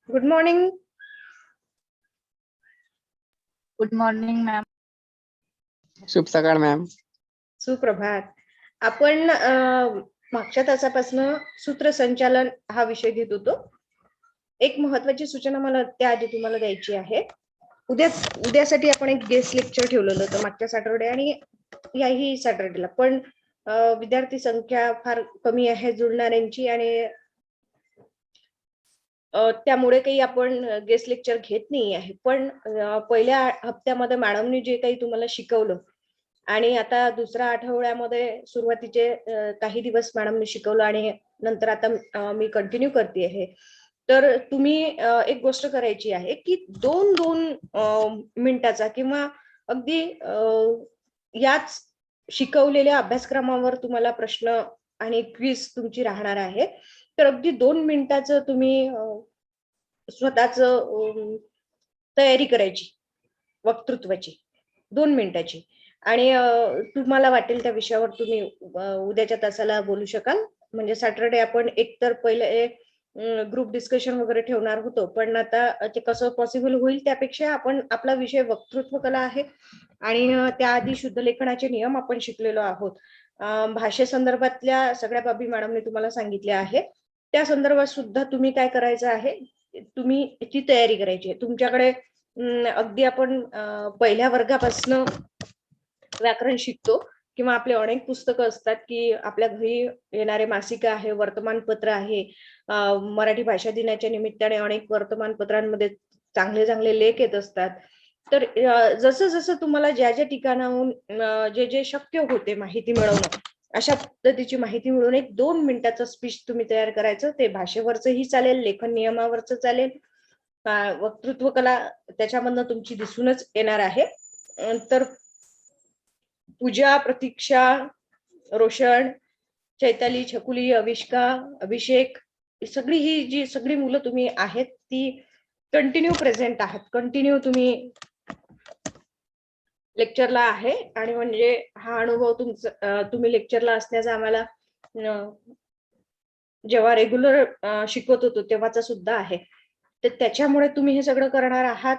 Good morning. Good morning ma'am. शुभ सकाळ ma'am. सुप्रभात. आपण मागच्या तासापासून सूत्रसंचालन हा विषय घेत होतो. एक महत्वाची सूचना मला त्याआधी तुम्हाला द्यायची आहे. उद्यासाठी आपण एक गेस्ट लेक्चर ठेवलेलं होतं मागच्या सॅटरडे आणि याही सॅटरडेला, पण विद्यार्थी संख्या फार कमी आहे जुळणाऱ्यांची आणि त्यामुळे काही आपण गेस्ट लेक्चर घेत नाही आहे. पण पहिल्या हप्त्यामध्ये मॅडमनी जे काही तुम्हाला शिकवलं आणि आता दुसऱ्या आठवड्यामध्ये सुरुवातीचे काही दिवस मॅडमने शिकवलं आणि नंतर आता मी कंटिन्यू करते आहे. तर तुम्ही एक गोष्ट करायची आहे की 2-2 मिनिटाचा किंवा अगदी याच शिकवलेल्या अभ्यासक्रमावर तुम्हाला प्रश्न आणि क्विज तुमची राहणार आहे. तर अगदी 2 मिनिटाचं तुम्ही स्वतःच तयारी करायची वक्तृत्वाची 2 मिनिटाची आणि तुम्हाला वाटेल त्या विषयावर तुम्ही उद्याच्या तासाला बोलू शकाल. म्हणजे सॅटरडे आपण एकतर पहिले ग्रुप डिस्कशन वगैरे ठेवणार होतो, पण आता ते कसं पॉसिबल होईल त्यापेक्षा आपण आपला विषय वक्तृत्व कला आहे आणि त्याआधी शुद्ध लेखनाचे नियम आपण शिकलेलो आहोत. भाषेसंदर्भातल्या सगळ्या बाबी मॅडमने तुम्हाला सांगितल्या आहे. त्या संदर्भात सुद्धा तुम्ही काय करायचं आहे, तुम्ही ती तयारी करायची आहे. तुमच्याकडे अगदी आपण पहिल्या वर्गापासून व्याकरण शिकतो किंवा आपले अनेक पुस्तकं असतात की आपल्या घरी येणारे मासिक आहे, वर्तमानपत्र आहे. मराठी भाषा दिनाच्या निमित्ताने अनेक वर्तमानपत्रांमध्ये चांगले चांगले लेख येत असतात. तर जसं जसं तुम्हाला ज्या ज्या ठिकाणाहून जे जे शक्य होते माहिती मिळवणं, अशा पद्धतीची माहिती मिळवून एक 2 मिनिटाचं स्पीच तुम्ही तयार करायचं. ते भाषेवरचंही चालेल, लेखन नियमावरचं चालेल, वक्तृत्व कला त्याच्यामधनं तुमची दिसूनच येणार आहे. तर पूजा, प्रतीक्षा, रोशन, चैताली, छकुली, अविष्का, अभिषेक, सगळी ही जी सगळी मुलं तुम्ही आहेत ती कंटिन्यू प्रेझेंट आहात, कंटिन्यू तुम्ही लेक्चरला आहे. आणि म्हणजे हा अनुभव तुमचा तुम्ही लेक्चरला असण्याचा आम्हाला जेव्हा रेग्युलर शिकवत होतो तेव्हाचा सुद्धा आहे. तर त्याच्यामुळे तुम्ही हे सगळं करणार आहात,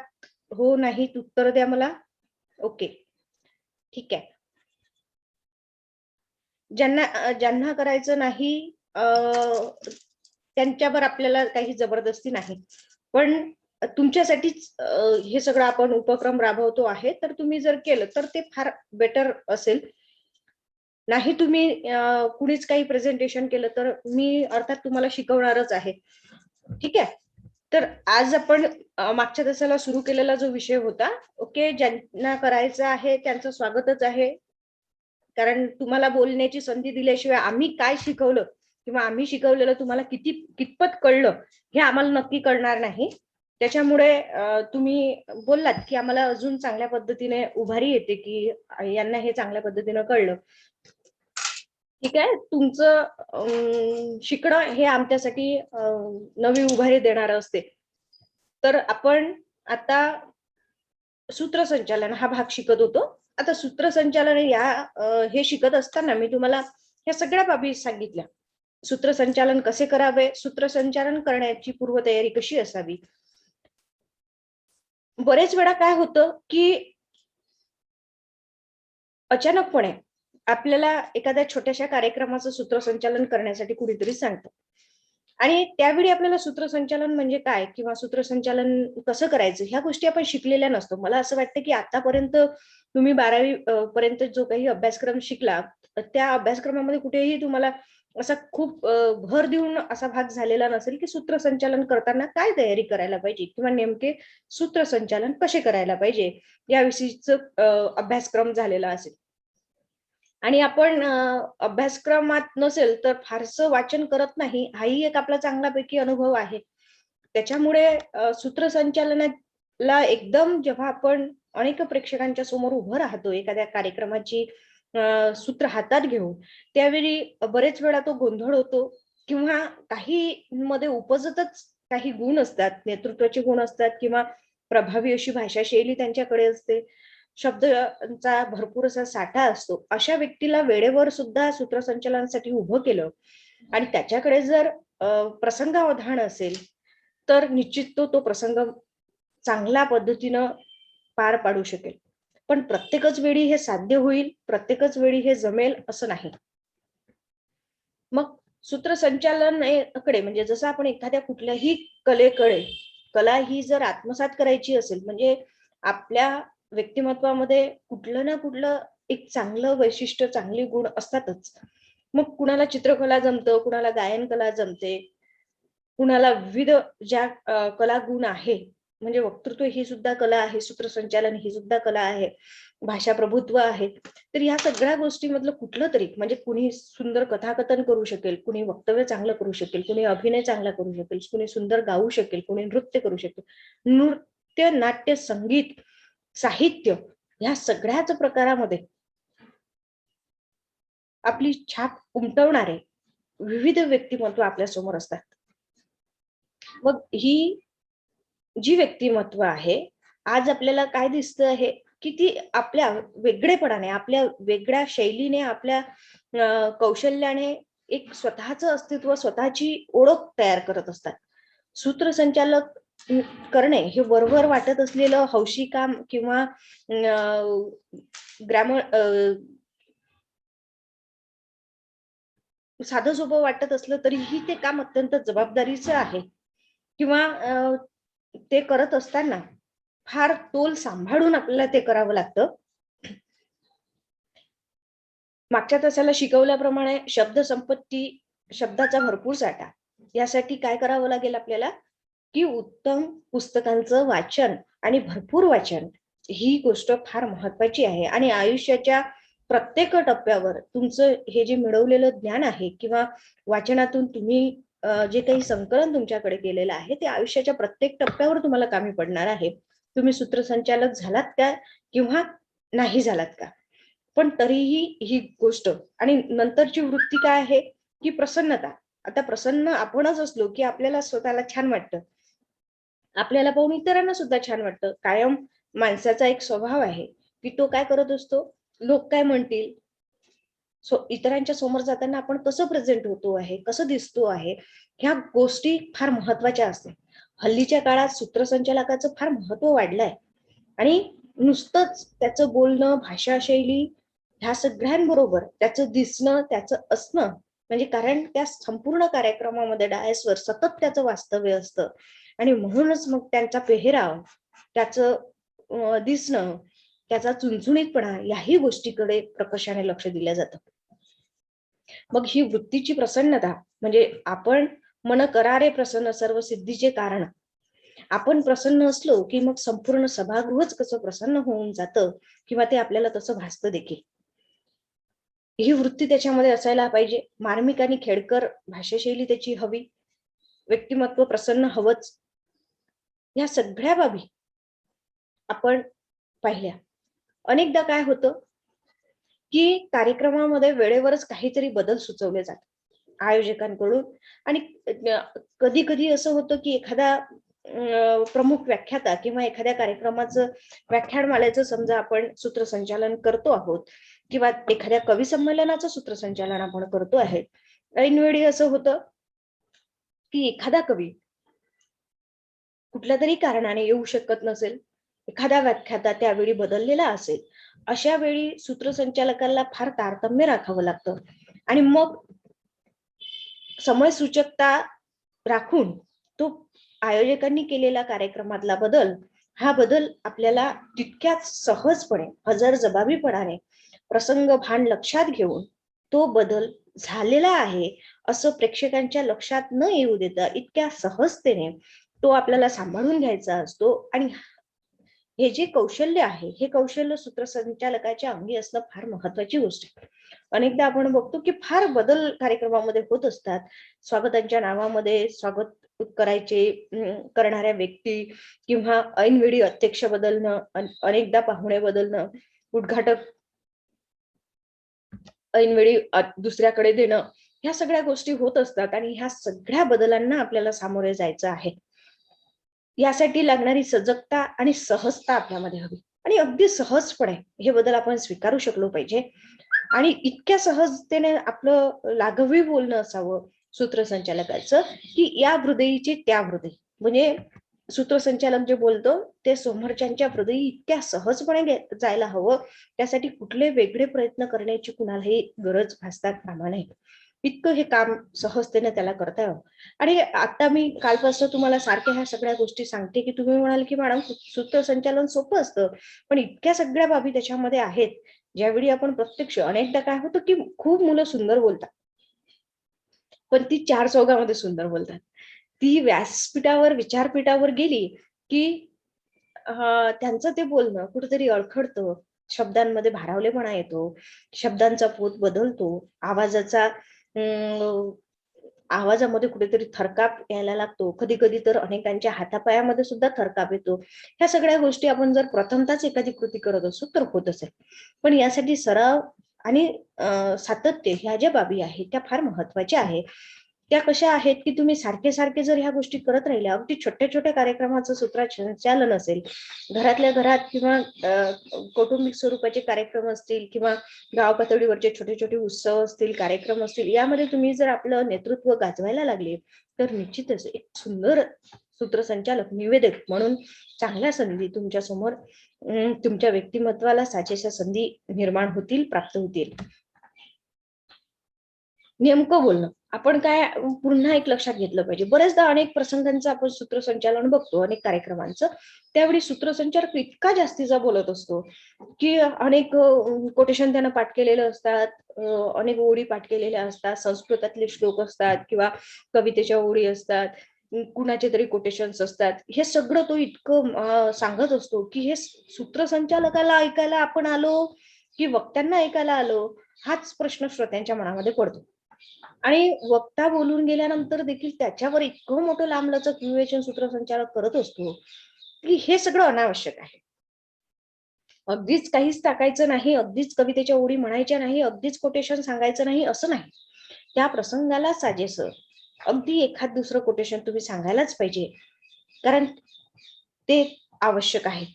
हो नाही उत्तर द्या मला. ओके, ठीक आहे. ज्यांना करायचं नाही त्यांच्यावर आपल्याला काही जबरदस्ती नाही, पण तुमच्यासाठीच हे सगळं आपण उपक्रम राबवतो आहे. तर तुम्ही जर केलं तर ते फार बेटर असेल. नाही तुम्ही कुणीच काही प्रेझेंटेशन केलं तर मी अर्थात तुम्हाला शिकवणारच आहे, ठीक आहे. तर आज आपण मागच्या तासाला सुरू केलेला जो विषय होता, ओके, ज्यांना करायचं आहे त्यांचं स्वागतच आहे. कारण तुम्हाला बोलण्याची संधी दिल्याशिवाय आम्ही काय शिकवलं किंवा आम्ही शिकवलेलं तुम्हाला कितपत कळलं हे आम्हाला नक्की कळणार नाही. त्याच्यामुळे तुम्ही बोललात की आम्हाला अजून चांगल्या पद्धतीने उभारी येते की यांना हे चांगल्या पद्धतीने कळलं. ठीक आहे, तुमचं शिकणं हे आमच्यासाठी नवी उभारी देणार असते. तर आपण आता सूत्रसंचालन हा भाग शिकत होतो. आता सूत्रसंचालन हे शिकत असताना मी तुम्हाला ह्या सगळ्या बाबी सांगितल्या. सूत्रसंचालन कसे करावे, सूत्रसंचालन करण्याची पूर्वतयारी कशी असावी. बरेच वेळा काय होतं की अचानकपणे आपल्याला एखाद्या छोट्याशा कार्यक्रमाचं सूत्रसंचालन करण्यासाठी कुणीतरी सांगतं आणि त्यावेळी आपल्याला सूत्रसंचालन म्हणजे काय किंवा सूत्रसंचालन कसं करायचं ह्या गोष्टी आपण शिकलेल्या नसतो. मला असं वाटतं की आतापर्यंत तुम्ही 12वी पर्यंत जो काही अभ्यासक्रम शिकला त्या अभ्यासक्रमामध्ये कुठेही तुम्हाला असा खूप भर देऊन असा भाग झालेला नसेल की सूत्रसंचालन करताना काय तयारी करायला पाहिजे किंवा नेमके सूत्रसंचालन कसे करायला पाहिजे याविषयीचं अभ्यासक्रम झालेला असेल. आणि आपण अभ्यासक्रमात नसेल तर फारसं वाचन करत नाही, हाही एक आपला चांगल्यापैकी अनुभव आहे. त्याच्यामुळे सूत्रसंचालनाला एकदम जेव्हा आपण अनेक प्रेक्षकांच्या समोर उभं राहतो एखाद्या कार्यक्रमाची सूत्र हातात घेऊन, त्यावेळी बरेच वेळा तो गोंधळ होतो किंवा काही मध्ये उपजतच काही गुण असतात, नेतृत्वाचे गुण असतात किंवा प्रभावी अशी भाषा शैली त्यांच्याकडे असते, शब्दांचा भरपूर असा साठा असतो. अशा व्यक्तीला वेळेवर सुद्धा सूत्रसंचालनासाठी उभं केलं आणि त्याच्याकडे जर प्रसंगावधान असेल तर निश्चित तो प्रसंग चांगल्या पद्धतीनं पार पाडू शकेल. पण प्रत्येकच वेळी हे साध्य होईल, प्रत्येकच वेळी हे जमेल असं नाही. मग सूत्रसंचालनाकडे म्हणजे जसं आपण एखाद्या कुठल्याही कलेकडे, कला ही जर आत्मसात करायची असेल म्हणजे आपल्या व्यक्तिमत्वामध्ये कुठलं ना कुठलं एक चांगलं वैशिष्ट्य, चांगली गुण असतातच. मग कुणाला चित्रकला जमतं, कुणाला गायन कला जमते, कुणाला विविध ज्या कला गुण आहे, म्हणजे वक्तृत्व ही सुद्धा कला आहे, सूत्रसंचालन ही सुद्धा कला आहे, भाषा प्रभुत्व आहे. तर या सगळ्या गोष्टीमधलं कुठलं तरी म्हणजे कुणी सुंदर कथाकथन करू शकेल, कुणी वक्तव्य चांगलं करू शकेल, कुणी अभिनय चांगला करू शकेल, कुणी सुंदर गाऊ शकेल, कुणी नृत्य करू शकेल. नृत्य, नाट्य, संगीत, साहित्य या सगळ्याच प्रकारामध्ये आपली छाप उमटवणारे विविध व्यक्तिमत्व आपल्या समोर असतात. मग ही जी व्यक्तिमत्व आहे, आज आपल्याला काय दिसतं आहे की ती आपल्या वेगळेपणाने, आपल्या वेगळ्या शैलीने, आपल्या कौशल्याने एक स्वतःचं अस्तित्व, स्वतःची ओळख तयार करत असतात. सूत्रसंचालक करणे हे वरवर वाटत असलेलं हौशी काम किंवा साधं सोपं वाटत असलं तरीही ते काम अत्यंत जबाबदारीचं आहे किंवा ते करत असताना फार तोल सांभाळून आपल्याला ते करावं लागतं. मागच्या तासाला शिकवल्याप्रमाणे शब्द संपत्ती, शब्दाचा भरपूर साठा, यासाठी काय करावं लागेल आपल्याला की उत्तम पुस्तकांचं वाचन आणि भरपूर वाचन ही गोष्ट फार महत्वाची आहे. आणि आयुष्याच्या प्रत्येक टप्प्यावर तुमचं हे जे मिळवलेलं ज्ञान आहे किंवा वाचनातून तुम्ही जे काही संकलन तुमच्याकडे केलेलं आहे ते आयुष्याच्या प्रत्येक टप्प्यावर तुम्हाला कामी पडणार आहे. तुम्ही सूत्रसंचालक झालात का किंवा नाही झालात का, पण तरीही ही गोष्ट. आणि नंतरची वृत्ती काय आहे की प्रसन्नता. आता प्रसन्न आपणच असलो की आपल्याला स्वतःला छान वाटतं, आपल्याला पाहून इतरांना सुद्धा छान वाटतं. कायम माणसाचा एक स्वभाव आहे की तो काय करत असतो, लोक काय म्हणतील, इतरांच्या समोर जाताना आपण कसं प्रेझेंट होतो आहे, कसं दिसतो आहे, ह्या गोष्टी फार महत्वाच्या असतात. हल्लीच्या काळात सूत्रसंचालकाचं फार महत्व वाढलंय आणि नुसतंच त्याचं बोलणं, भाषाशैली ह्या सगळ्यांबरोबर त्याचं दिसणं, त्याचं असणं, म्हणजे कारण त्या संपूर्ण कार्यक्रमामध्ये डायसवर सतत त्याचं वास्तव्य असतं आणि म्हणूनच मग त्यांचा पेहराव, त्याचं दिसणं, त्याचा चुणचुणीतपणा याही गोष्टीकडे प्रकर्षाने लक्ष दिलं जातं. मग ही वृत्तीची प्रसन्नता म्हणजे आपण मन करारे प्रसन्न सर्व सिद्धीचे कारण. आपण प्रसन्न असलो की मग संपूर्ण सभागृहच कसं प्रसन्न होऊन जातं किंवा ते आपल्याला तसं भासतं देखील. ही वृत्ती त्याच्यामध्ये असायला पाहिजे. मार्मिक आणि खेळकर भाषाशैली त्याची हवी, व्यक्तिमत्व प्रसन्न हवंच. या सगळ्या बाबी आपण पाहिल्या. अनेकदा काय होतं की कार्यक्रमामध्ये वेळेवरच काहीतरी बदल सुचवले जातात आयोजकांकडून आणि कधी कधी असं होतं की एखादा प्रमुख व्याख्याता किंवा एखाद्या कार्यक्रमाचं व्याख्यानमालेचं समजा आपण सूत्रसंचालन करतो आहोत किंवा एखाद्या कवी संमेलनाचं सूत्रसंचालन आपण करतो आहे, ऐनवेळी असं होतं की एखादा कवी कुठल्या तरी कारणाने येऊ शकत नसेल, एखादा व्याख्याता त्यावेळी बदललेला असेल, अशा वेळी सूत्रसंचालकाला फार तारतम्य राखावं लागतं आणि मग समयसूचकता राखून तो आयोजकांनी केलेला कार्यक्रमातला बदल, हा बदल आपल्याला तितक्याच सहजपणे, हजरजबाबीपणाने, प्रसंग भान लक्षात घेऊन तो बदल झालेला आहे असं प्रेक्षकांच्या लक्षात न येऊ देता इतक्या सहजतेने तो आपल्याला सांभाळून घ्यायचा असतो. आणि हे जे कौशल्य आहे, हे कौशल्य सूत्रसंचालकाच्या अंगी असणं फार महत्वाची गोष्ट आहे. अनेकदा आपण बघतो की फार बदल कार्यक्रमामध्ये होत असतात. स्वागतांच्या नावामध्ये स्वागत करणाऱ्या व्यक्ती किंवा ऐनवेळी अध्यक्ष बदलणं, अनेकदा पाहुणे बदलणं, उद्घाटक ऐनवेळी दुसऱ्याकडे देणं, ह्या सगळ्या गोष्टी होत असतात आणि ह्या सगळ्या बदलांना आपल्याला सामोरे जायचं आहे. यासाठी लागणारी सजगता आणि सहजता आपल्यामध्ये हवी आणि अगदी सहजपणे हे बदल आपण स्वीकारू शकलो पाहिजे. आणि इतक्या सहजतेने आपलं लाघवी बोलणं असावं सूत्रसंचालकाचं की या हृदयीची त्या हृदयी, म्हणजे सूत्रसंचालक जे बोलतो ते समोरच्यांच्या हृदयी इतक्या सहजपणे जायला हवं, त्यासाठी कुठले वेगळे प्रयत्न करण्याची कुणालाही गरज भासता कामा नये. इतकं हे काम सहजतेने त्याला करता यावं. आणि आता मी कालपासून तुम्हाला सारख्या ह्या सगळ्या गोष्टी सांगते की तुम्ही म्हणाल की मॅडम सूत्रसंचालन सोपं असतं, पण इतक्या सगळ्या बाबी त्याच्यामध्ये आहेत. ज्यावेळी आपण प्रत्यक्ष अनेकदा काय होतं की खूप मुलं सुंदर बोलतात, पण ती चार चौघामध्ये सुंदर बोलतात. ती व्यासपीठावर विचारपीठावर गेली की त्यांचं ते बोलणं कुठेतरी अडखडतं, शब्दांमध्ये भारावलेपणा येतो, शब्दांचा पोत बदलतो, आवाजामध्ये कुठेतरी थरकाप यायला लागतो, कधी कधी तर अनेकांच्या हातापायामध्ये सुद्धा थरकाप येतो. ह्या सगळ्या गोष्टी आपण जर प्रथमताच एखादी कृती करत असू तर होत असेल, पण यासाठी सराव आणि सातत्य ह्या ज्या बाबी आहेत त्या फार महत्वाच्या आहेत. त्या कशा आहेत की तुम्ही सारखे सारखे जर ह्या गोष्टी करत राहिल्या, अगदी छोट्या छोट्या कार्यक्रमाचं सूत्रसंचालन असेल, घरातल्या घरात किंवा कौटुंबिक स्वरूपाचे कार्यक्रम असतील किंवा गाव पातळीवरचे छोटे छोटे उत्सव असतील, कार्यक्रम असतील, यामध्ये तुम्ही जर आपलं नेतृत्व गाजवायला लागले तर निश्चितच एक सुंदर सूत्रसंचालक निवेदक म्हणून चांगल्या संधी तुमच्या समोर तुमच्या व्यक्तिमत्वाला साजेशा संधी निर्माण होतील, प्राप्त होतील. नेमकं बोलणं आपण काय पुन्हा एक लक्षात घेतलं पाहिजे. बरेचदा अनेक प्रसंगांचं आपण सूत्रसंचालन बघतो, अनेक कार्यक्रमांचं, त्यावेळी सूत्रसंचालक इतका जास्तीचा बोलत असतो की अनेक कोटेशन त्यानं पाठ केलेलं असतात, अनेक ओळी पाठ केलेल्या असतात, संस्कृतातले श्लोक असतात किंवा कवितेच्या ओळी असतात, कुणाचे तरी कोटेशन्स असतात. हे सगळं तो इतकं सांगत असतो की हे सूत्रसंचालकाला ऐकायला आपण आलो की वक्त्यांना ऐकायला आलो, हाच प्रश्न श्रोत्यांच्या मनामध्ये पडतो. आणि वक्ता बोलून गेल्यानंतर देखील त्याच्यावर इतकं मोठं लांबलचक विवेचन सूत्रसंचालक करत असतो की हे सगळं अनावश्यक आहे. अगदीच काहीच टाकायचं नाही, अगदीच कवितेच्या ओळी म्हणायच्या नाही, अगदीच कोटेशन सांगायचं नाही असं नाही. त्या प्रसंगाला साजेसं अगदी एखाद दुसरं कोटेशन तुम्ही सांगायलाच पाहिजे, कारण ते आवश्यक आहे.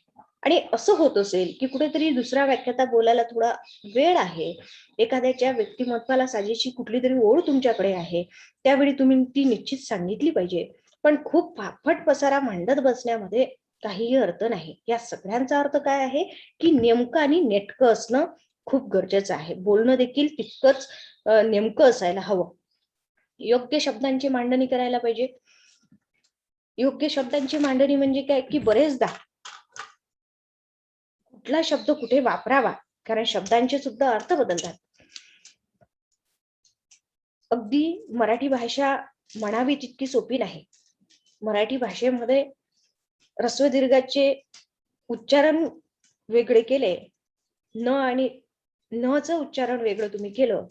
आणि असं होत असेल की कुठेतरी दुसरा व्याख्याता बोलायला थोडा वेळ आहे, एखाद्याच्या व्यक्तिमत्वाला साजेशी कुठली तरी ओळ तुमच्याकडे आहे, त्यावेळी तुम्ही ती निश्चित सांगितली पाहिजे. पण खूप फाफट पसारा मांडत बसण्यामध्ये काहीही अर्थ नाही. या सगळ्यांचा अर्थ काय आहे की नेमकं आणि नेटकं असणं खूप गरजेचं आहे. बोलणं देखील तितकंच नेमकं असायला हवं. योग्य शब्दांची मांडणी करायला पाहिजे. योग्य शब्दांची मांडणी म्हणजे काय की बरेचदा कुठला शब्द कुठे वापरावा, कारण शब्दांचे सुद्धा अर्थ बदलतात. अगदी मराठी भाषा म्हणावी तितकी सोपी नाही. मराठी भाषेमध्ये ऱ्हस्व दीर्घाचे उच्चारण वेगळे केले, न आणि न च उच्चारण वेगळं तुम्ही केलं,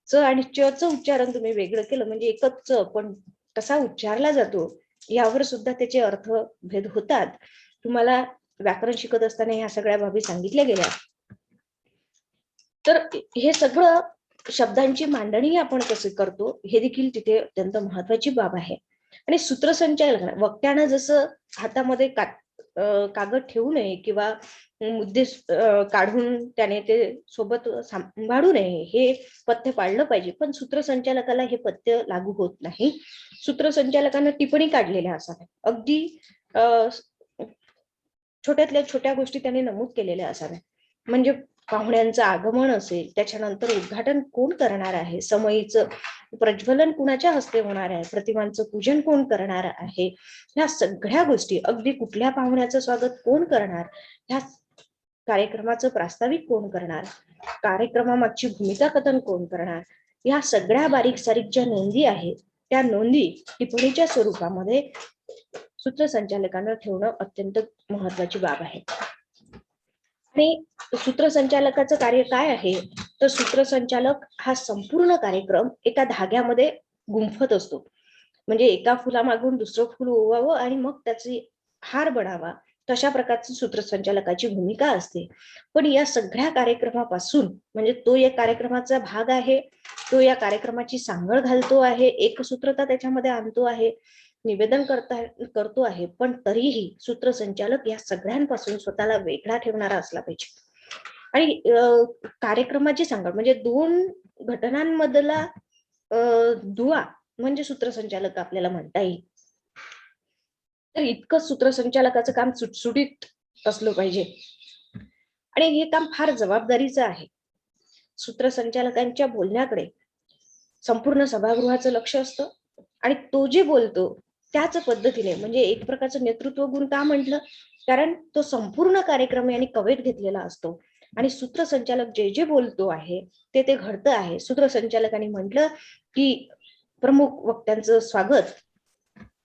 च आणि च च उच्चारण तुम्ही वेगळं केलं, म्हणजे एकच च पण कसा उच्चारला जातो यावर सुद्धा त्याचे अर्थ भेद होतात. तुम्हाला व्याकरण शिकत असताना ह्या सगळ्या बाबी सांगितल्या गेल्या. तर हे सगळं शब्दांची मांडणी आपण कसे करतो हे देखील तिथे अत्यंत महत्वाची बाब आहे. आणि सूत्रसंचालन वक्त्यानं जसं हातामध्ये कागद ठेवू नये किंवा मुद्दे काढून त्याने ते सोबत सांभाळू नये, हे पथ्य पाळलं पाहिजे. पण सूत्रसंचालकाला हे पथ्य लागू होत नाही. सूत्रसंचालकांना टिप्पणी काढलेल्या असाव्या, अगदी छोट्यातल्या छोट्या गोष्टी त्यांनी नमूद केलेल्या असाव्या. म्हणजे पाहुण्यांचं आगमन असेल, त्याच्यानंतर उद्घाटन कोण करणार आहे, समयीचं प्रज्वलन कुणाच्या हस्ते होणार आहे, प्रतिमांचं पूजन कोण करणार आहे, ह्या सगळ्या गोष्टी, अगदी कुठल्या पाहुण्याचं स्वागत कोण करणार, ह्या कार्यक्रमाचं प्रास्ताविक कोण करणार, कार्यक्रमामागची भूमिका कथन कोण करणार, या सगळ्या बारीक सारीक ज्या नोंदी आहेत त्या नोंदी टिप्पणीच्या स्वरूपामध्ये सूत्रसंचालकांना ठेवणं अत्यंत महत्वाची बाब आहे. आणि सूत्रसंचालकाचं कार्य काय आहे तर सूत्रसंचालक हा संपूर्ण कार्यक्रम एका धाग्यामध्ये गुंफत असतो. म्हणजे एका फुलामागून दुसरं फुल ओवावं आणि मग त्याची हार बनावा, तशा प्रकारची सूत्रसंचालकाची भूमिका असते. पण या सगळ्या कार्यक्रमापासून, म्हणजे तो या कार्यक्रमाचा भाग आहे, तो या कार्यक्रमाची सांगड घालतो आहे, एकसूत्रता त्याच्यामध्ये आणतो आहे, निवेदन करतो आहे, पण तरीही सूत्रसंचालक या सगळ्यांपासून स्वतःला वेगळा ठेवणारा असला पाहिजे. आणि कार्यक्रमाची सांगड म्हणजे दोन घटनांमधला दुवा म्हणजे सूत्रसंचालक आपल्याला म्हणता येईल. तर इतकं सूत्रसंचालकाचं काम सुटसुटीत असलं पाहिजे आणि हे काम फार जबाबदारीचं आहे. सूत्रसंचालकांच्या बोलण्याकडे संपूर्ण सभागृहाचं लक्ष असतं आणि तो जे बोलतो त्याच पद्धतीने, म्हणजे एक प्रकारचं नेतृत्व गुण का म्हटलं, कारण तो संपूर्ण कार्यक्रम यांनी कवेत घेतलेला असतो आणि सूत्रसंचालक जे जे बोलतो आहे ते ते घडतं आहे. सूत्रसंचालकांनी म्हटलं की प्रमुख वक्त्यांचं स्वागत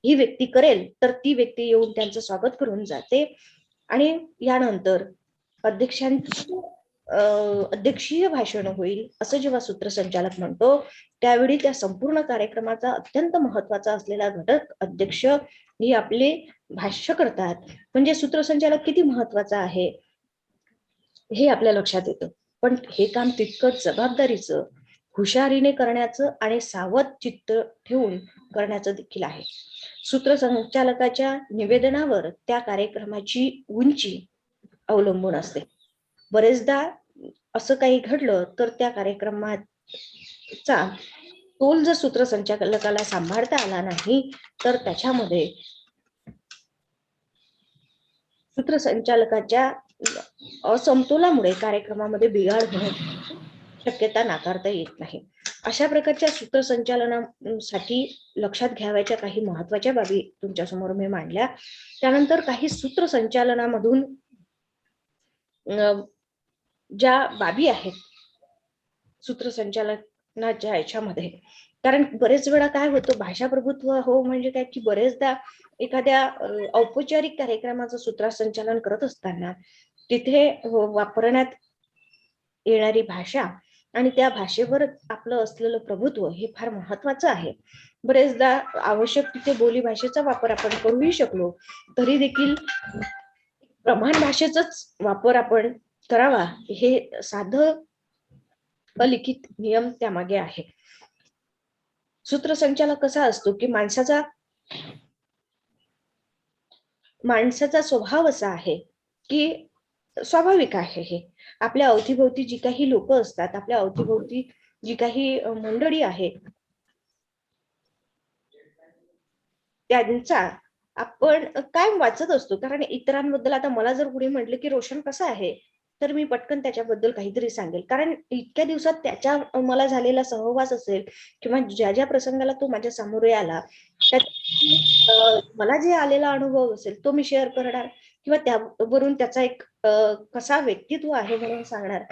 ही व्यक्ती करेल, तर ती व्यक्ती येऊन त्यांचं स्वागत करून जाते आणि यानंतर अध्यक्षीय भाषण होईल असं जेव्हा सूत्रसंचालक म्हणतो, त्यावेळी त्या संपूर्ण कार्यक्रमाचा अत्यंत महत्वाचा असलेला घटक अध्यक्ष ही आपले भाष्य करतात. म्हणजे सूत्रसंचालक किती महत्वाचा आहे हे आपल्या लक्षात येतं. पण हे काम तितकंच जबाबदारीचं, हुशारीने करण्याचं आणि सावध चित्त ठेवून करण्याचं देखील आहे. सूत्रसंचालकाच्या निवेदनावर त्या कार्यक्रमाची उंची अवलंबून असते. बरेचदा असं काही घडलं तर त्या कार्यक्रमाचा तोल जर सूत्रसंचालकाला सांभाळता आला नाही तर त्याच्यामध्ये सूत्रसंचालकाच्या असमतोलामुळे कार्यक्रमामध्ये बिघाड होण्याची शक्यता नाकारता येत नाही. अशा प्रकारच्या सूत्रसंचालनासाठी लक्षात घ्यावयाच्या काही महत्वाच्या बाबी तुमच्यासमोर मी मांडल्या. त्यानंतर काही सूत्रसंचालनामधून ज्या बाबी आहेत सूत्रसंचालनाच्या याच्यामध्ये, कारण बरेच वेळा काय होतं, भाषा प्रभुत्व हो म्हणजे काय की बरेचदा एखाद्या औपचारिक कार्यक्रमाचं सूत्रसंचालन करत असताना तिथे वापरण्यात येणारी भाषा आणि त्या भाषेवर आपलं असलेलं प्रभुत्व हे फार महत्वाचं आहे. बरेचदा आवश्यक तिथे बोली भाषेचा वापर आपण करूही शकलो तरी देखील प्रमाण भाषेचाच वापर आपण करावा, हे साधं अलिखित नियम त्यामागे आहे. सूत्रसंचालक कसा असतो की माणसाचा स्वभाव असा आहे की स्वाभाविक आहे, हे आपल्या अवतीभोवती जी काही लोक असतात, आपल्या अवतीभोवती जी काही मंडळी आहे, त्यांचा आपण काय वाचत असतो. कारण इतरांबद्दल आता मला जर कुणी म्हटलं की रोशन कसा आहे, तर मी पटकन त्याच्याबद्दल काहीतरी सांगेल, कारण इतक्या दिवसात त्याच्या मला झालेला सहवास असेल किंवा ज्या ज्या प्रसंगाला तो माझ्या सामोरे आला मला जे आलेला अनुभव असेल तो मी शेअर करणार किंवा त्यावरून त्याचा एक कसा व्यक्तित्व आहे म्हणून सांगणार.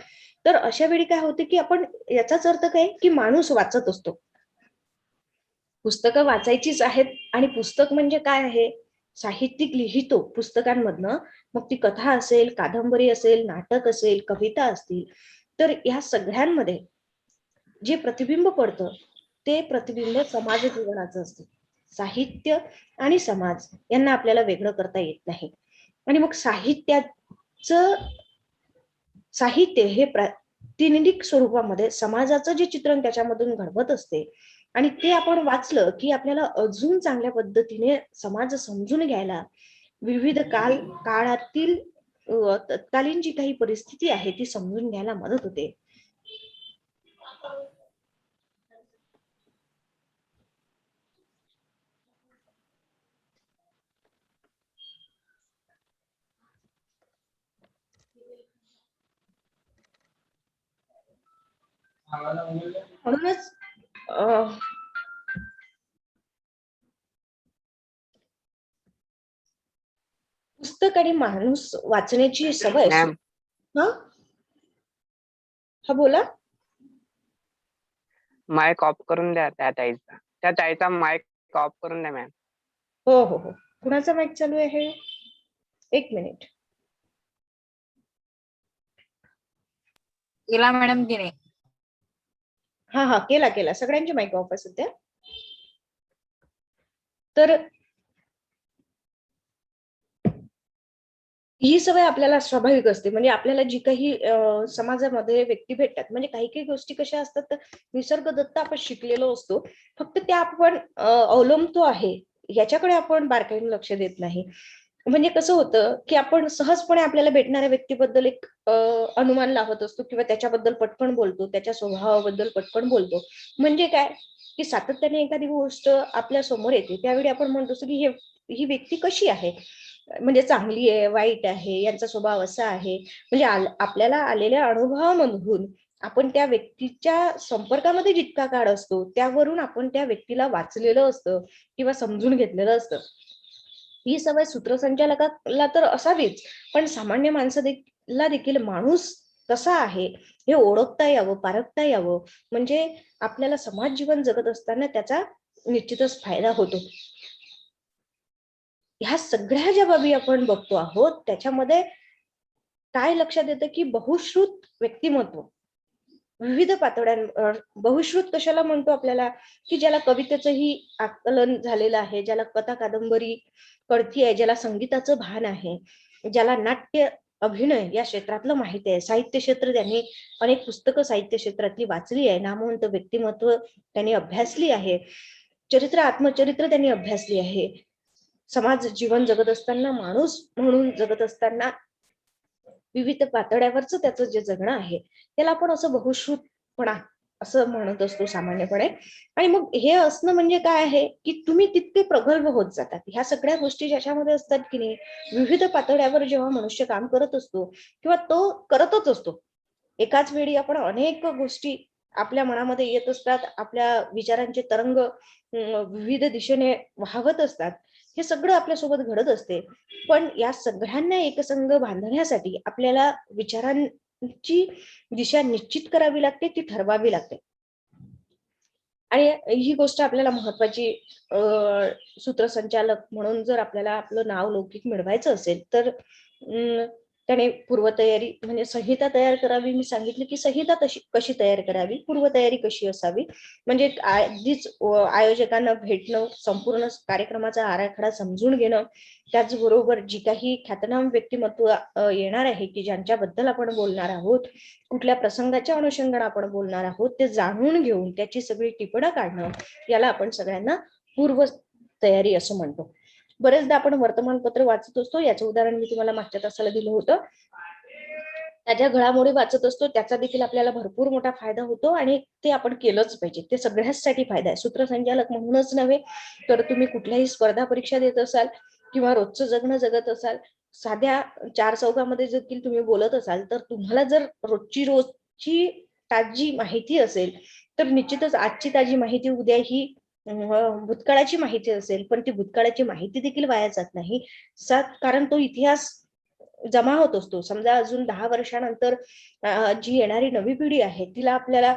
तर अशा वेळी काय होते की आपण याचाच अर्थ काय की माणूस वाचत असतो, पुस्तकं वाचायचीच आहेत आणि पुस्तक म्हणजे काय आहे, साहित्यिक लिहितो पुस्तकांमधनं, मग ती कथा असेल, कादंबरी असेल, नाटक असेल, कविता असतील, तर या सगळ्यांमध्ये जे प्रतिबिंब पडतं ते प्रतिबिंब समाज जीवनाचं असतं. साहित्य आणि समाज यांना आपल्याला वेगळं करता येत नाही आणि मग साहित्य हे प्रातिनिधिक स्वरूपामध्ये समाजाचं जे चित्रण त्याच्यामधून घडवत असते आणि ते आपण वाचलं की आपल्याला अजून चांगल्या पद्धतीने समाज समजून घ्यायला, विविध काळातील तत्कालीन जी काही परिस्थिती आहे ती समजून घ्यायला मदत होते. म्हणूनच पुस्तक आणि माणूस वाचण्याची सवय मॅम हा बोला. माईक ऑफ करून द्या त्या ताईचा माईक ऑफ करून द्या मॅम. हो हो हो, कुणाचा माईक चालू आहे? एक मिनिट. केला मॅडम तिने. हा हा, केला सगळ्यांचे माईक ऑफ आहे सध्या. तर ही सवय आपल्याला स्वाभाविक असते, म्हणजे आपल्याला जी काही समाजामध्ये व्यक्ती भेटतात, म्हणजे काही काही गोष्टी कशा असतात तर निसर्गदत्त आपण शिकलेलो असतो, फक्त त्या आपण अवलंबतो आहे याच्याकडे आपण बारकाईने लक्ष देत नाही. म्हणजे कसं होतं की आपण सहजपणे आपल्याला भेटणाऱ्या व्यक्तीबद्दल एक अनुमान लावत असतो किंवा त्याच्याबद्दल पटकन बोलतो, त्याच्या स्वभावाबद्दल पटकन बोलतो. म्हणजे काय की सातत्याने एखादी गोष्ट आपल्या समोर येते त्यावेळी आपण म्हणतो असतो की ही व्यक्ती कशी आहे, म्हणजे चांगली आहे, वाईट आहे, यांचा स्वभाव असा आहे. म्हणजे आपल्याला आलेल्या अनुभवामधून आपण त्या व्यक्तीच्या संपर्कामध्ये जितका काळ असतो त्यावरून आपण त्या व्यक्तीला वाचलेलं असतं किंवा समजून घेतलेलं असतं. ही सवय सूत्रसंचालकाला तर असावीच, पण सामान्य माणसाला देखील माणूस कसा आहे हे ओळखता यावं, पारखता यावं, म्हणजे आपल्याला समाज जीवन जगत असताना त्याचा निश्चितच फायदा होतो. ह्या सगळ्या ज्या बाबी आपण बघतो आहोत त्याच्यामध्ये काय लक्षात येतं की बहुश्रुत व्यक्तिमत्व, विविध पातळ्यांवर. बहुश्रुत कशाला म्हणतो आपल्याला, की ज्याला कवितेचंही आकलन झालेलं आहे, ज्याला कथा कादंबरी कळती आहे, ज्याला संगीताचं भान आहे, ज्याला नाट्य अभिनय या क्षेत्रातलं माहिती आहे, साहित्य क्षेत्र त्यांनी अनेक पुस्तकं साहित्य क्षेत्रातली वाचली आहे, नामवंत व्यक्तिमत्व त्यांनी अभ्यासली आहे, चरित्र आत्मचरित्र त्यांनी अभ्यासली आहे. समाज जीवन जगत असताना, माणूस म्हणून जगत असताना विविध पातळ्यावरच त्याचं जे जगणं आहे त्याला आपण असं बहुश्रुतपणा असं म्हणत असतो सामान्यपणे. आणि मग हे असणं म्हणजे काय आहे की तुम्ही तितके प्रगल्भ होत जातात. ह्या सगळ्या गोष्टी ज्याच्यामध्ये असतात की नाही, विविध पातळ्यावर जेव्हा मनुष्य काम करत असतो किंवा तो करतच असतो, एकाच वेळी आपण अनेक गोष्टी आपल्या मनामध्ये येत असतात, आपल्या विचारांचे तरंग विविध दिशेने वाहवत असतात, हे सगळं आपल्यासोबत घडत असते. पण या सगळ्यांना एकसंघ बांधण्यासाठी आपल्याला विचारांची दिशा निश्चित करावी लागते, ती ठरवावी लागते. आणि ही गोष्ट आपल्याला महत्वाची, सूत्रसंचालक म्हणून जर आपल्याला आपलं नाव लौकिक मिळवायचं असेल तर त्याने पूर्वतयारी म्हणजे संहिता तयार करावी. मी सांगितलं की संहिता कशी तयार करावी, पूर्वतयारी कशी असावी, म्हणजे आधीच आयोजकांना भेटणं, संपूर्ण कार्यक्रमाचा आराखडा समजून घेणं, त्याचबरोबर जी काही ख्यातनाम व्यक्तिमत्व येणार आहे की ज्यांच्याबद्दल आपण बोलणार आहोत, कुठल्या प्रसंगाच्या अनुषंगाने आपण बोलणार आहोत ते जाणून घेऊन त्याची सगळी टिपणं काढणं, याला आपण सगळ्यांना पूर्व तयारी असं म्हणतो. बरेचदा आपण वर्तमानपत्र वाचत असतो, याचं उदाहरण मी तुम्हाला मागच्या तासाला दिलं होतं. त्याच्या घडामोडी वाचत असतो, त्याचा देखील आपल्याला भरपूर मोठा फायदा होतो आणि ते आपण केलंच पाहिजे. ते सगळ्यासाठी फायदा आहे. सूत्रसंचालक म्हणूनच नव्हे तर तुम्ही कुठल्याही स्पर्धा परीक्षा देत असाल किंवा रोजचं जगणं जगत असाल, साध्या चार चौघामध्ये देखील तुम्ही बोलत असाल, तर तुम्हाला जर रोजची ताजी माहिती असेल तर निश्चितच आजची ताजी माहिती उद्या ही भूतकाळाची माहिती असेल, पण ती भूतकाळाची माहिती देखील वाया जात नाही, कारण तो इतिहास जमा होत असतो. समजा अजून 10 वर्षानंतर जी येणारी नवी पिढी आहे तिला आपल्याला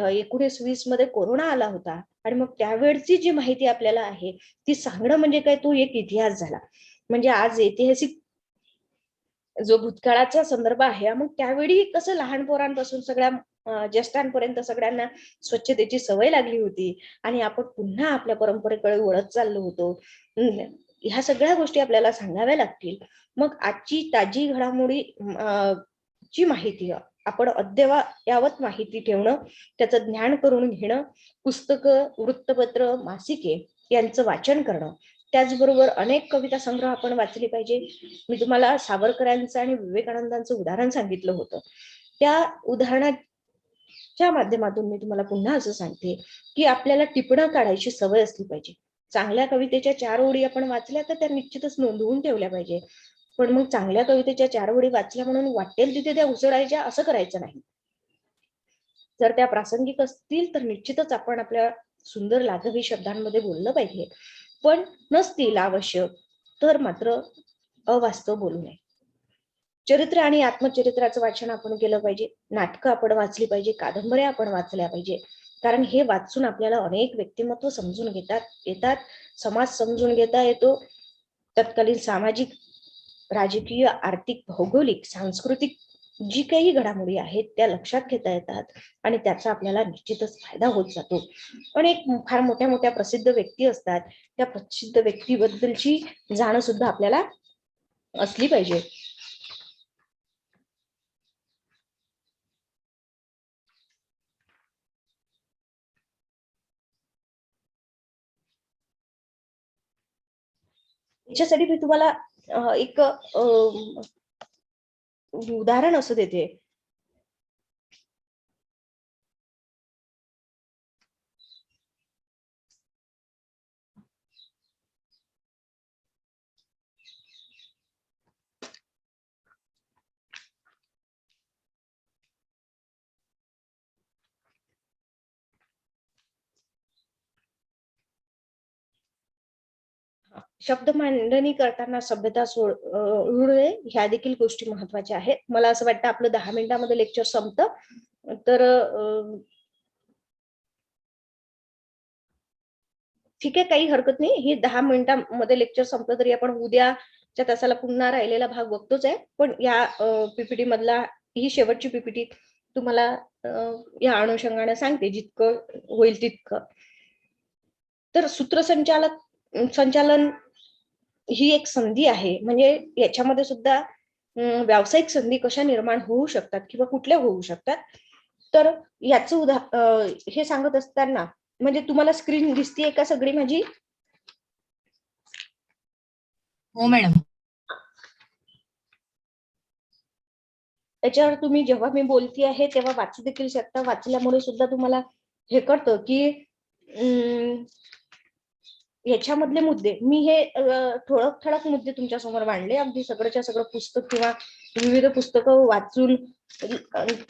1920 मध्ये कोरोना आला होता आणि मग त्यावेळची जी माहिती आपल्याला आहे ती सांगणं म्हणजे काय, तो एक इतिहास झाला. म्हणजे आज ऐतिहासिक जो भूतकाळाचा संदर्भ आहे, मग त्यावेळी कसं लहान पोरांपासून सगळ्या ज्येष्ठांपर्यंत सगळ्यांना स्वच्छतेची सवय लागली होती आणि आपण पुन्हा आपल्या परंपरेकडे वळत चाललो होतो. ह्या सगळ्या गोष्टी आपल्याला सांगाव्या लागतील. मग आजची ताजी घडामोडी ची माहिती आपण अद्ययावत माहिती ठेवणं, त्याचं ज्ञान करून घेणं, पुस्तकं, वृत्तपत्र, मासिके यांचं वाचन करणं, त्याचबरोबर अनेक कविता संग्रह आपण वाचले पाहिजे. मी तुम्हाला सावरकरांचं आणि विवेकानंदांचं उदाहरण सांगितलं होतं. त्या उदाहरणाच्या माध्यमातून मी तुम्हाला पुन्हा असं सांगते की आपल्याला टिपणं काढायची सवय असली पाहिजे. चांगल्या कवितेच्या 4 ओळी आपण वाचल्या तर त्या निश्चितच नोंदवून ठेवल्या पाहिजे. पण मग चांगल्या कवितेच्या 4 ओळी वाचल्या म्हणून वाटेल तिथे त्या उसळायच्या असं करायचं नाही. जर त्या प्रासंगिक असतील तर निश्चितच आपण आपल्या सुंदर लाघवी शब्दांमध्ये बोललं पाहिजे, पण नसतील आवश्यक तर मात्र अवास्तव बोलू नये. चरित्र आणि आत्मचरित्राचं वाचन आपण केलं पाहिजे, नाटकं आपण वाचली पाहिजे, कादंबऱ्या आपण वाचल्या पाहिजे, कारण हे वाचून आपल्याला अनेक व्यक्तिमत्व समजून येतात, समाज समजून घेता येतो, तत्कालीन सामाजिक, राजकीय, आर्थिक, भौगोलिक, सांस्कृतिक जी काही घडामोडी आहेत त्या लक्षात घेता येतात आणि त्याचा आपल्याला निश्चितच फायदा होत जातो. अनेक फार मोठ्या मोठ्या प्रसिद्ध व्यक्ती असतात, त्या प्रसिद्ध व्यक्तीबद्दलची जाणं सुद्धा आपल्याला असली पाहिजे. याच्यासाठी मी तुम्हाला एक उदाहरण असं देते. शब्द मांडणी करताना सभ्यता सोडणे ह्या देखील गोष्टी महत्वाच्या आहेत. मला असं वाटतं आपलं 10 मिनिटांमध्ये लेक्चर संपतं. तर ठीक आहे, काही हरकत नाही. ही 10 मिनिटांमध्ये लेक्चर संपलं तरी आपण उद्याच्या तासाला पुन्हा राहिलेला भाग बघतोच आहे. पण या पीपीटी मधला ही शेवटची पीपीटी तुम्हाला या अनुषंगाने सांगते जितकं होईल तितकं. तर संचालन ही एक संधी आहे. म्हणजे याच्यामध्ये सुद्धा व्यावसायिक संधी कशा निर्माण होऊ शकतात किंवा कुठल्या होऊ शकतात. तर याचं हे सांगत असताना म्हणजे तुम्हाला स्क्रीन दिसतीये का सगळी माझी? हो मॅडम. त्याच्यावर तुम्ही जेव्हा मी बोलती आहे तेव्हा वाचू देखील शकता. वाचल्यामुळे सुद्धा तुम्हाला हे कळतं की याच्यामधले मुद्दे मी हे ठळक मुद्दे तुमच्या समोर मांडले. अगदी सगळंच्या सगळं पुस्तक किंवा विविध पुस्तकं वाचून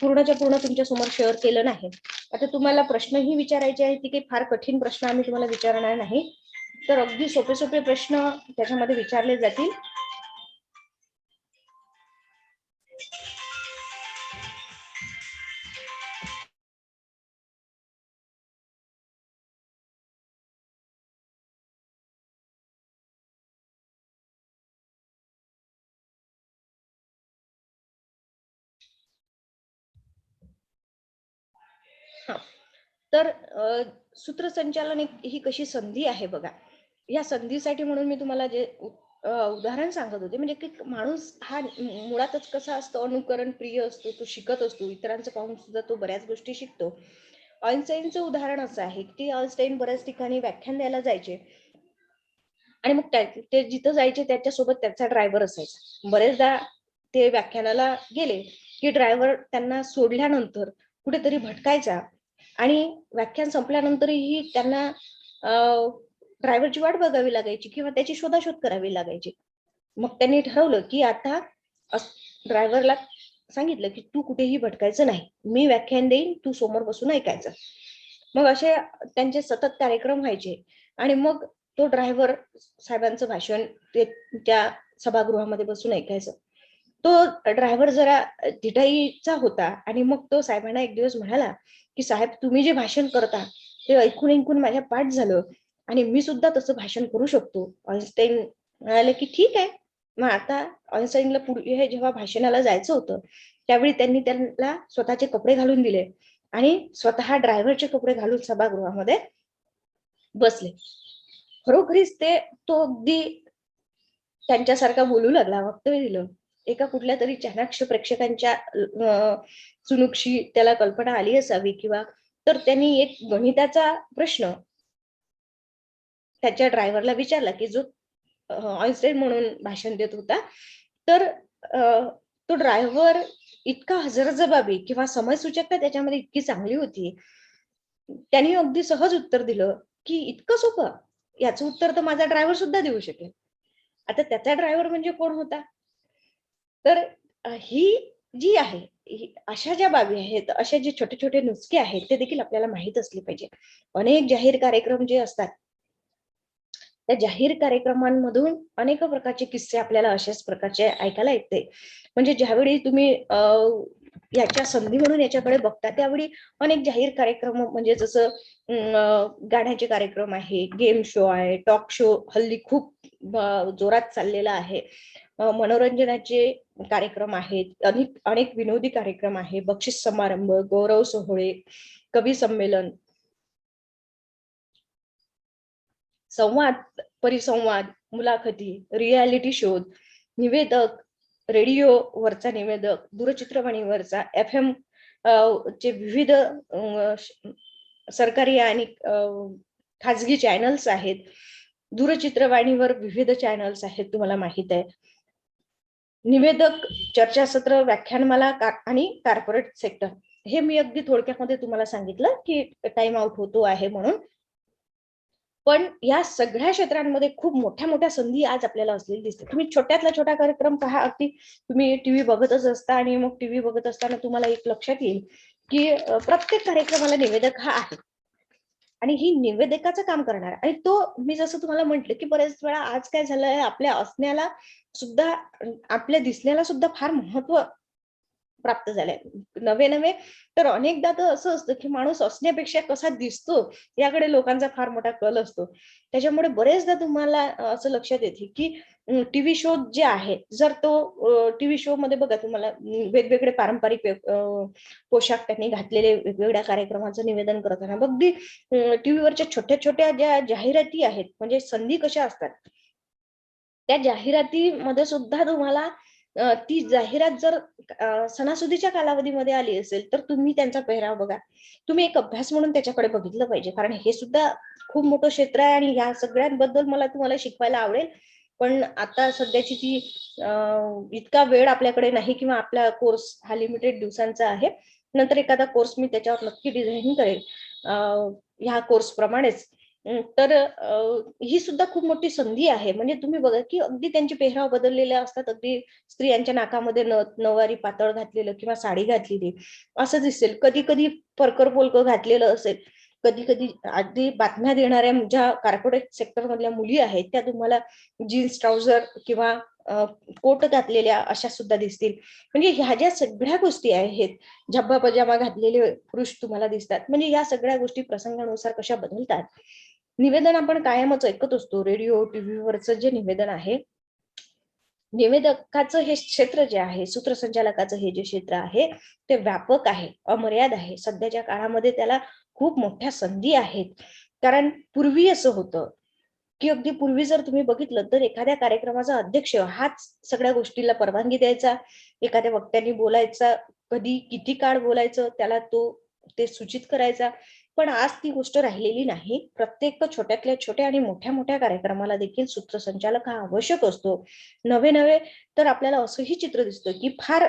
पूर्णच्या पूर्ण तुमच्या समोर शेअर केलं नाही. आता तुम्हाला प्रश्नही विचारायचे आहेत, की फार कठीण प्रश्न आम्ही तुम्हाला विचारणार नाही. तर अगदी सोपे प्रश्न त्याच्यामध्ये विचारले जातील. तर सूत्रसंचालन ही कशी संधी आहे बघा. या संधीसाठी म्हणून मी तुम्हाला जे उदाहरण सांगत होते, म्हणजे की माणूस हा मुळातच कसा असतो, अनुकरण प्रिय असतो, तो शिकत असतो, इतरांचं पाहून सुद्धा तो बऱ्याच गोष्टी शिकतो. आइन्स्टाईनचं उदाहरण असं आहे की आइन्स्टाईन बऱ्याच ठिकाणी व्याख्यान द्यायला जायचे आणि मग ते जिथं जायचे त्याच्यासोबत त्याचा ड्रायव्हर असायचा. बरेचदा ते व्याख्यानाला गेले की ड्रायव्हर त्यांना सोडल्यानंतर कुठेतरी भटकायचा आणि व्याख्यान संपल्यानंतरही त्यांना ड्रायव्हरची वाट बघावी लागायची किंवा त्याची शोधाशोध करावी लागायची. मग त्यांनी ठरवलं की आता ड्रायव्हरला सांगितलं की तू कुठेही भटकायचं नाही, मी व्याख्यान देईन, तू समोर बसून ऐकायचं. मग असे त्यांचे सतत कार्यक्रम व्हायचे आणि मग तो ड्रायव्हर साहेबांचं भाषण त्या सभागृहामध्ये बसून ऐकायचं. तो ड्रायव्हर जरा धिटाईचा होता आणि मग तो साहेबांना एक दिवस म्हणाला की साहेब, तुम्ही जे भाषण करता ते ऐकून माझ्या पाठ झालं आणि मी सुद्धा तसं भाषण करू शकतो. आइन्स्टाईन म्हणाले की ठीक आहे. मग आता आइन्स्टाईनला पुढे जेव्हा भाषणाला जायचं होतं त्यावेळी त्यांनी त्यांना स्वतःचे कपडे घालून दिले आणि स्वतः ड्रायव्हरचे कपडे घालून सभागृहामध्ये बसले. खरोखरीच तो अगदी त्यांच्यासारखा बोलू लागला, वक्तव्य दिलं. एका कुठल्या तरी चाणाक्ष प्रेक्षकांच्या चुनुक्षी त्याला कल्पना आली असावी किंवा तर त्यांनी एक गणिताचा प्रश्न त्याच्या ड्रायव्हरला विचारला की जो आइन्स्टाईन म्हणून भाषण देत होता. तर तो ड्रायव्हर इतका हजरजबाबी किंवा समयसूचकता त्याच्यामध्ये इतकी चांगली होती, त्यांनी अगदी सहज उत्तर दिलं की इतकं सोपं, याचं उत्तर तर माझा ड्रायव्हर सुद्धा देऊ शकेल. आता त्याचा ड्रायव्हर म्हणजे कोण होता? तर ही जी आहे अशा ज्या बाबी आहेत, अशा जे छोटे छोटे नुसके आहेत ते देखील आपल्याला माहित असले पाहिजे. अनेक जाहीर कार्यक्रम जे असतात त्या जाहीर कार्यक्रमांमधून अनेक प्रकारचे किस्से आपल्याला अशाच प्रकारचे ऐकायला येते. म्हणजे ज्यावेळी तुम्ही याच्या संधी म्हणून याच्याकडे बघता त्यावेळी अनेक जाहीर कार्यक्रम म्हणजे जसं गाण्याचे कार्यक्रम आहे, गेम शो आहे, टॉक शो हल्ली खूप जोरात चाललेला आहे, मनोरंजनाचे कार्यक्रम आहेत, अनेक विनोदी कार्यक्रम आहे, बक्षीस समारंभ, गौरव सोहळे, कवी संमेलन, संवाद, परिसंवाद, मुलाखती, रियालिटी शोध, निवेदक, रेडिओवरचा निवेदक, दूरचित्रवाणीवरचा FM चे विविध सरकारी आणि खाजगी चॅनल्स आहेत. दूरचित्रवाणीवर विविध चॅनल्स आहेत, तुम्हाला माहित आहे. निवेदक, चर्चासत्र, व्याख्यानमाला आणि कॉर्पोरेट सेक्टर. हे मी अगदी थोडक्यामध्ये तुम्हाला सांगितलं की टाइम आउट होतो आहे म्हणून. पण या सगळ्या क्षेत्रांमध्ये खूप मोठ्या संधी आज आपल्याला असलेली दिसते. तुम्ही छोट्यातला छोटा कार्यक्रम पहा, अगदी तुम्ही टीव्ही बघतच असता आणि मग टीव्ही बघत असताना तुम्हाला एक लक्षात येईल की प्रत्येक कार्यक्रमाला निवेदक हा आहे. आणि ही निवेदकाचं काम करणार. आणि तो मी जसं तुम्हाला म्हंटल की बरेच वेळा आज काय झालंय, आपल्या असण्याला सुद्धा, आपल्या दिसण्याला सुद्धा फार महत्व प्राप्त झालंय. नवे नवे तर अनेकदा तर असं असतं की माणूस असण्यापेक्षा कसा दिसतो याकडे लोकांचा फार मोठा कल असतो. त्याच्यामुळे बरेचदा तुम्हाला असं लक्षात येते की टीव्ही शो जे आहेत, जर तो टीव्ही शो मध्ये बघा तुम्हाला वेगवेगळे पारंपरिक पोशाख त्यांनी घातलेले वेगवेगळ्या कार्यक्रमाचं निवेदन करताना अगदी टीव्हीवरच्या छोट्या छोट्या ज्या जाहिराती आहेत, म्हणजे संधी कशा असतात, त्या जाहिरातीमध्ये सुद्धा तुम्हाला ती जाहिरात जर सणासुदीच्या कालावधीमध्ये आली असेल तर तुम्ही त्यांचा पेहराव बघा. तुम्ही एक अभ्यास म्हणून त्याच्याकडे बघितलं पाहिजे, कारण हे सुद्धा खूप मोठं क्षेत्र आहे आणि या सगळ्यांबद्दल मला तुम्हाला शिकवायला आवडेल. पण आता सध्याची ती इतका वेळ आपल्याकडे नाही किंवा आपला कोर्स हा लिमिटेड दिवसांचा आहे. नंतर एखादा कोर्स मी त्याच्यावर नक्की डिझाईन करेल ह्या कोर्स प्रमाणेच. तर ही सुद्धा खूप मोठी संधी आहे. म्हणजे तुम्ही बघा की अगदी त्यांचे पेहराव बदललेले असतात. अगदी स्त्रियांच्या नाकामध्ये नऊवारी पातळ घातलेलं किंवा साडी घातलेली असं दिसेल. कधी कधी परकर पोलकं घातलेलं असेल. कधी कधी अगदी बातम्या देणाऱ्या ज्या कॉर्पोरेट सेक्टर मधल्या मुली आहेत त्या तुम्हाला जीन्स ट्राउझर किंवा कोट घातलेल्या अशा सुद्धा दिसतील. म्हणजे ह्या ज्या सगळ्या गोष्टी आहेत, झब्बा पजामा घातलेले पुरुष तुम्हाला दिसतात. म्हणजे या सगळ्या गोष्टी प्रसंगानुसार कशा बदलतात. निवेदन आपण कायमच ऐकत असतो. रेडिओ, टीव्हीवरचं जे निवेदन आहे, निवेदकाचं हे क्षेत्र जे आहे, सूत्रसंचालकाचं हे जे क्षेत्र आहे ते व्यापक आहे, अमर्याद आहे. सध्याच्या काळामध्ये त्याला खूप मोठ्या संधी आहेत. कारण पूर्वी असं होतं की अगदी पूर्वी जर तुम्ही बघितलं तर एखाद्या कार्यक्रमाचा अध्यक्ष हाच सगळ्या गोष्टीला परवानगी द्यायचा. एखाद्या वक्त्यांनी बोलायचा, कधी किती काळ बोलायचं त्याला तो ते सूचित करायचा. पण आज ती गोष्ट राहिलेली नाही. प्रत्येक छोट्यातल्या छोट्या आणि मोठ्या मोठ्या कार्यक्रमाला देखील सूत्रसंचालक हा आवश्यक असतो. नवे नवे तर आपल्याला असंही चित्र दिसतं की फार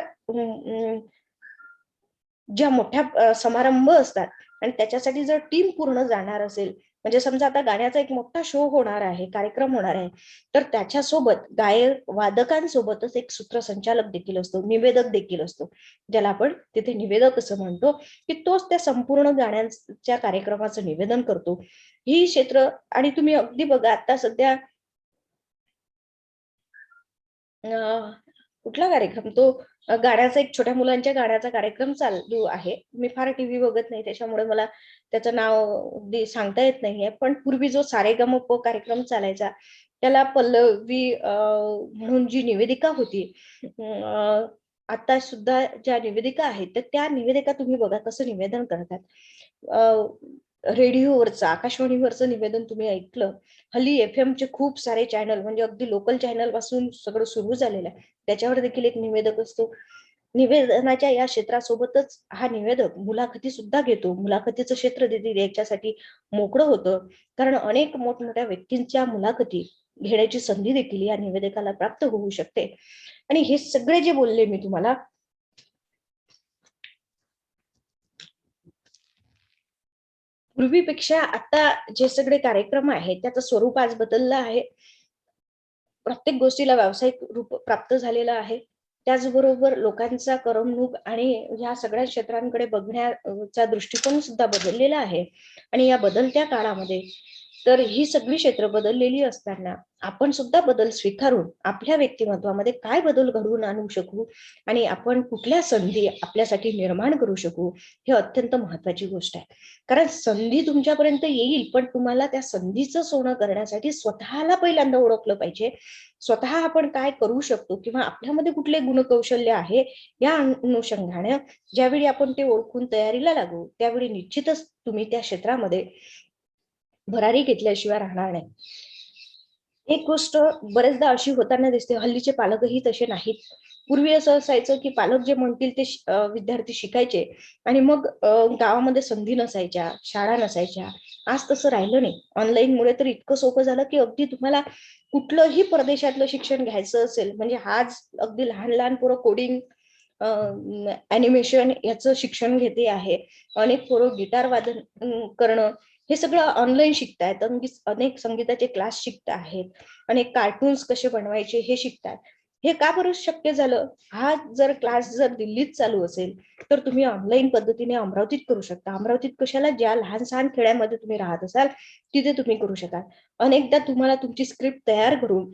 ज्या मोठ्या समारंभ असतात आणि त्याच्यासाठी जर टीम पूर्ण जाणार असेल, म्हणजे समजा आता गाण्याचा एक मोठा शो होणार आहे, कार्यक्रम होणार आहे, तर त्याच्यासोबत गायक वादकांसोबतच एक सूत्रसंचालक देखील असतो, निवेदक देखील असतो, ज्याला आपण तिथे निवेदक असं म्हणतो, की तोच त्या संपूर्ण गाण्यांच्या कार्यक्रमाचं निवेदन करतो. ही क्षेत्र. आणि तुम्ही अगदी बघा आता सध्या कुठला कार्यक्रम तो गाण्याचा, एक छोट्या मुलांच्या गाण्याचा कार्यक्रम चालू आहे. मी फार टीव्ही बघत नाही त्याच्यामुळे मला त्याचं नाव अगदी सांगता येत नाहीये. पण पूर्वी जो सारेगमप कार्यक्रम चालायचा त्याला पल्लवी म्हणून जी निवेदिका होती, आता सुद्धा ज्या निवेदिका आहेत तर त्या निवेदिका तुम्ही बघा कसं निवेदन करतात. रेडिओवरचं, आकाशवाणीवरचं निवेदन तुम्ही ऐकलं. हल्ली FM चे खूप सारे चॅनल, म्हणजे अगदी लोकल चॅनल पासून सगळं सुरू झालेलं आहे. त्याच्यावर देखील एक निवेदक असतो. निवेदनाच्या या क्षेत्रासोबतच हा निवेदक मुलाखती सुद्धा घेतो. मुलाखतीचं क्षेत्र देखील याच्यासाठी मोकळं होतं. कारण अनेक मोठमोठ्या व्यक्तींच्या मुलाखती घेण्याची संधी देखील या निवेदकाला प्राप्त होऊ शकते. आणि हे सगळे जे बोलले मी तुम्हाला, पूर्वीपेक्षा आता जे सगळे कार्यक्रम आहेत त्याचं स्वरूप आज बदललं आहे. प्रत्येक गोष्टीला व्यावसायिक रूप प्राप्त झालेलं आहे. त्याचबरोबर लोकांचा करमणूक आणि ह्या सगळ्या क्षेत्रांकडे बघण्याचा दृष्टिकोन सुद्धा बदललेला आहे. आणि या बदलत्या काळामध्ये तर ही सगळी क्षेत्र बदललेली असताना आपण सुद्धा बदल स्वीकारून आपल्या व्यक्तिमत्वामध्ये काय बदल घडवून आणू शकू आणि आपण कुठल्या संधी आपल्यासाठी निर्माण करू शकू, हे अत्यंत महत्वाची गोष्ट आहे. कारण संधी तुमच्यापर्यंत येईल, पण तुम्हाला त्या संधीचं सोनं करण्यासाठी स्वतःला पहिल्यांदा ओळखलं पाहिजे. स्वतः आपण काय करू शकतो किंवा आपल्यामध्ये कुठले गुणकौशल्य आहे, या अनुषंगाने ज्यावेळी आपण ते ओळखून तयारीला लागू त्यावेळी निश्चितच तुम्ही त्या क्षेत्रामध्ये भरारी घेतल्याशिवाय राहणार नाही. एक गोष्ट बरेचदा अशी होताना दिसते, हल्लीचे पालकही तसे नाहीत. पूर्वी असं असायचं की पालक जे म्हणतील ते विद्यार्थी शिकायचे आणि मग गावामध्ये संधी नसायच्या, शाळा नसायच्या. आज तसं राहिलं नाही. ऑनलाईन मुळे तर इतकं सोपं झालं की अगदी तुम्हाला कुठलंही परदेशातलं शिक्षण घ्यायचं असेल, म्हणजे आज अगदी लहान लहान पोरं कोडिंग, ॲनिमेशन याचं शिक्षण घेते आहे. अनेक पोरं गिटार वादन करणं हे सगळं ऑनलाईन शिकतायत. अनेक संगीताचे क्लास शिकत आहेत. अनेक कार्टून्स कसे बनवायचे हे शिकतात. हे का बरं शक्य झालं? हा जर क्लास जर दिल्लीत चालू असेल तर तुम्ही ऑनलाईन पद्धतीने अमरावतीत करू शकता. अमरावतीत कशाला, ज्या लहान सहान खेड्यामध्ये तुम्ही राहत असाल तिथे तुम्ही करू शकाल. अनेकदा तुम्हाला तुमची स्क्रिप्ट तयार करून